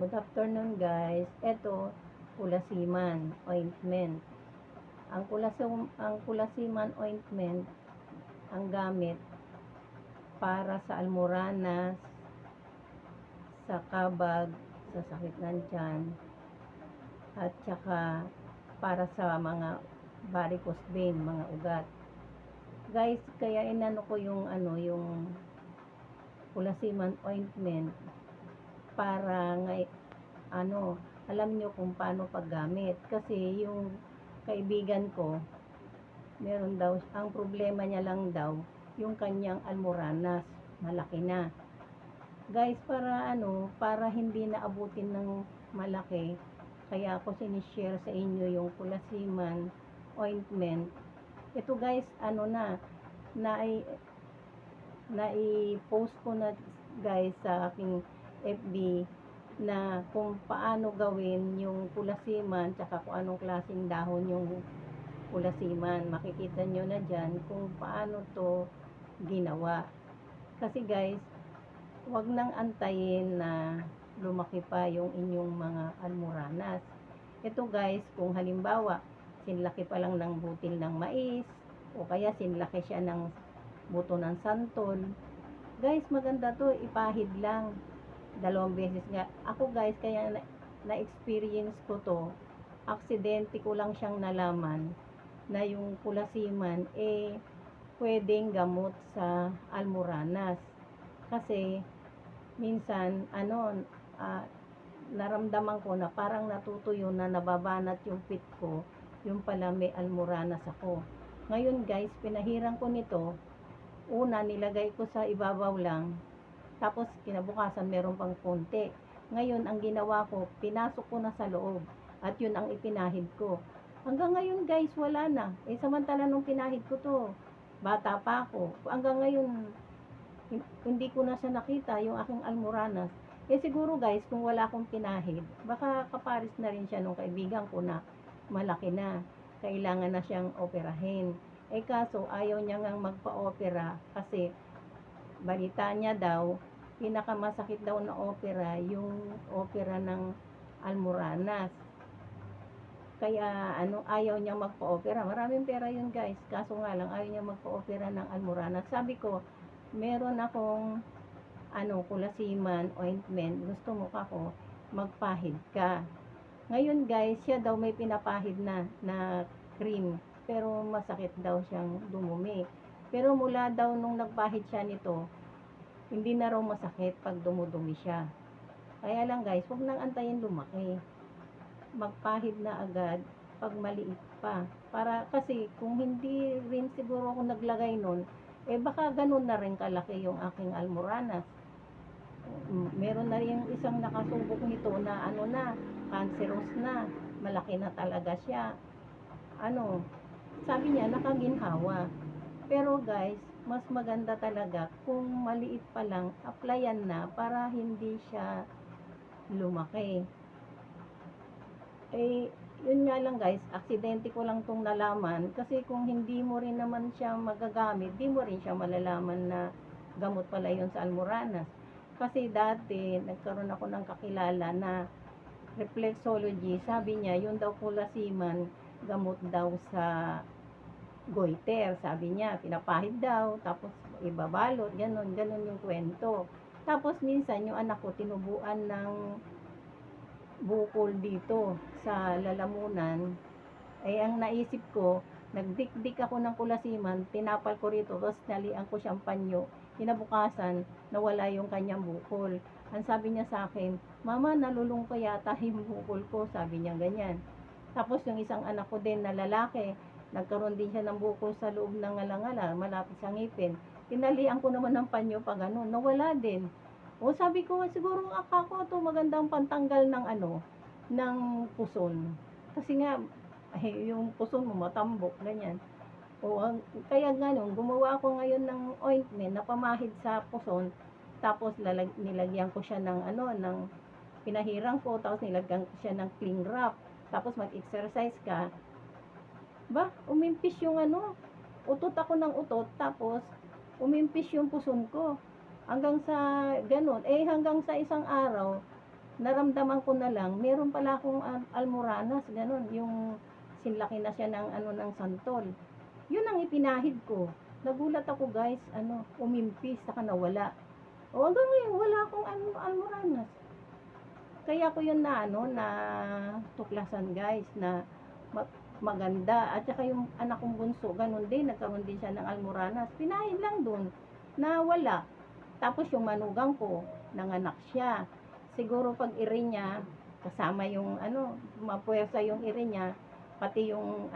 Good afternoon guys. Ito, kulasiman ointment. Ang kulasiman ointment ang gamit para sa almoranas, sa kabag, sa sakit ng tiyan, at saka para sa mga varicose vein, mga ugat. Guys, kaya inano ko yung kulasiman ointment para alam nyo kung paano paggamit. Kasi yung kaibigan ko, meron daw, ang problema niya lang daw, yung kanyang almoranas, malaki na. Guys, para hindi naabutin ng malaki, kaya ako sinishare sa inyo yung kulasiman ointment. Ito guys, na-i-post ko na guys sa aking FB na kung paano gawin yung kulasiman, tsaka kung anong klaseng dahon yung kulasiman. Makikita nyo na dyan kung paano to ginawa. Kasi guys, wag nang antayin na lumaki pa yung inyong mga almoranas. Ito guys, kung halimbawa sinlaki pa lang ng butil ng mais, o kaya sinlaki siya ng buto ng santol, guys, maganda to, ipahid lang 2 beses nga. Ako guys, kaya na-experience ko to, aksidente ko lang siyang nalaman na yung kulasiman pwedeng gamot sa almoranas. Kasi minsan naramdaman ko na parang natutuyo na, nababanat yung pit ko, yung pala may almoranas ako. Ngayon guys, pinahiran ko nito. Una, nilagay ko sa ibabaw lang, tapos kinabukasan meron pang konti. Ngayon, ang ginawa ko, pinasok ko na sa loob, at yun ang ipinahid ko. Hanggang ngayon guys, wala na. Samantala nung pinahid ko to, bata pa ako. Hanggang ngayon, hindi ko na siya nakita, yung aking almoranas. Siguro guys, kung wala akong pinahid, baka kaparis na rin siya nung kaibigan ko na malaki na, kailangan na siyang operahin. Kaso ayaw niya ngang magpa-opera kasi balita niya daw, pinakamasakit daw na opera yung opera ng almoranas. Kaya ayaw niya magpa-opera. Maraming pera yun guys. Kaso nga lang, ayaw niya magpa-opera ng almoranas. Sabi ko, meron akong kulasiman ointment. Gusto mo kako, magpahid ka. Ngayon guys, siya daw may pinapahid na cream, pero masakit daw siyang dumumi. Pero mula daw nung nagpahid siya nito, hindi na raw masakit pag dumudumi siya. Kaya lang guys, huwag nang antayin lumaki. Magpahid na agad pag maliit pa. Kasi kung hindi rin siguro ako naglagay nun, baka ganun na rin kalaki yung aking almoranas. Meron na rin isang nakasubok nito na cancerous na, malaki na talaga siya. Sabi niya nakaginhawa. Pero guys, mas maganda talaga kung maliit pa lang, applyan na para hindi siya lumaki. Yun nga lang guys, aksidente ko lang tong nalaman, kasi kung hindi mo rin naman siya magagamit, di mo rin siya malalaman na gamot pala yun sa almoranas. Kasi dati, nagkaroon ako ng kakilala na reflexology, sabi niya, yun daw kulasiman, gamot daw sa goiter, sabi niya, pinapahid daw, tapos ibabalot, ganun yung kwento. Tapos minsan, yung anak ko, tinubuan ng bukol dito sa lalamunan. Ang naisip ko, nagdikdik ako ng kulasiman, tinapal ko rito, tapos nalian ko siyang panyo. Kinabukasan, nawala yung kanyang bukol. Ang sabi niya sa akin, "Mama, nalulung pa yata yung bukol ko," sabi niya ganyan. Tapos yung isang anak ko din na lalaki, nagkaroon din siya ng bukol sa loob ng ngalangala, malapit sa ngipin. Tinalian ko naman ng panyo pa ganun, nawala din. Sabi ko, siguro akako to magandang pantanggal ng ng puson. Kasi nga, yung puson mo matambok, ganyan. Kaya ganun, gumawa ako ngayon ng ointment na pamahid sa puson, tapos nilagyan ko siya ng pinahirang ko, tapos nilagyan ko siya ng cling wrap, tapos mag-exercise ka, umimpis yung utot ako ng utot, tapos umimpis yung puson ko. Hanggang sa ganun, hanggang sa isang araw, naramdaman ko na lang, meron pala akong almoranas, ganun, yung sinlaki na siya ng ng santol. Yun ang ipinahid ko. Nagulat ako guys, umimpis, saka nawala. O hanggang ngayon, wala akong almoranas. Kaya ko yun na tuklasan guys, na maganda. At saka yung anak kong bunso, ganun din, nagkaroon din siya ng almoranas. Pinahid lang dun, na wala. Tapos yung manugang ko, nanganak siya. Siguro pag iri niya, kasama yung mapuwersa yung iri niya, pati yung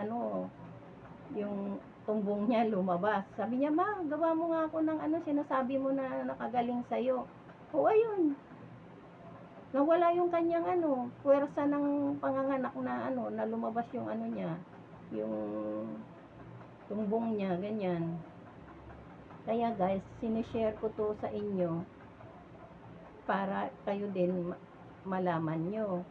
yung tumbong niya lumabas. Sabi niya, ma, gawa mo nga ako ng sinasabi mo na nakagaling sa'yo. O ayun, nawala yung kanyang puwersa ng panganganak na na lumabas yung niya, yung tumbong niya, ganyan. Kaya guys, sinishare ko to sa inyo para kayo din malaman nyo.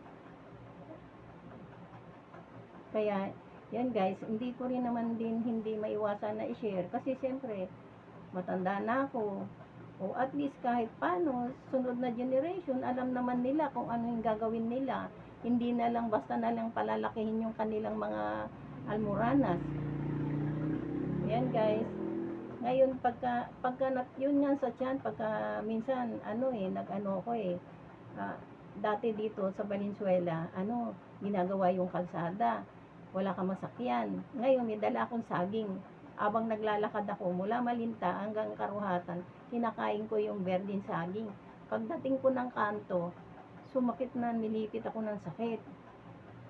Kaya, yan guys, hindi ko rin naman din hindi maiwasan na i-share kasi siyempre, matanda na ako. O at least kahit paano, sunod na generation, alam naman nila kung ano yung gagawin nila. Hindi na lang basta na lang palalakihin yung kanilang mga almoranas. Yan guys. Ngayon pagka yun nga sa tiyan, pagka minsan ko dati dito sa Valenzuela, ginagawa yung kalsada, wala kang masakyan. Ngayon may dala akong saging. Abang naglalakad ako mula Malinta hanggang Karuhatan, kinakain ko yung berdeng saging. Pagdating ko ng kanto, sumakit na, nilipit ako ng sakit.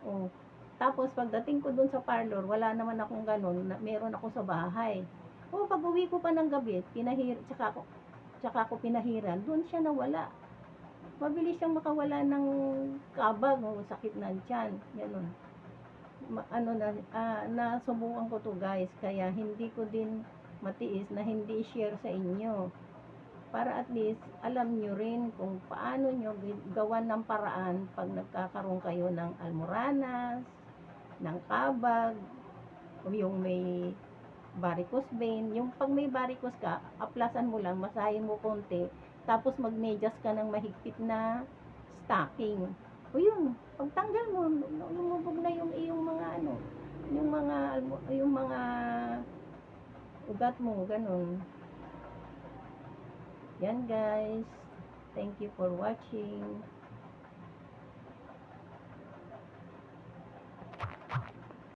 Oh. Tapos pagdating ko dun sa parlor, wala naman akong ganun, meron ako sa bahay. O pag uwi ko pa ng gabi, tsaka ako pinahiran, doon siya nawala. Mabilis siyang makawala ng kabag o sakit ng tiyan, ganun. Nasubukan ko to guys, kaya hindi ko din matiis na hindi share sa inyo. Para at least alam nyo rin kung paano nyo gawan ng paraan pag nagkakaroon kayo ng almoranas, ng kabag, o yung may varicose vein. Yung pag may varicose ka, aplasan mo lang, masahin mo konti, tapos magmedyas ka ng mahigpit na stocking. O yun, pagtanggal mo, lumubog na yung iyong mga yung mga ugat mo, ganun. Yan guys. Thank you for watching.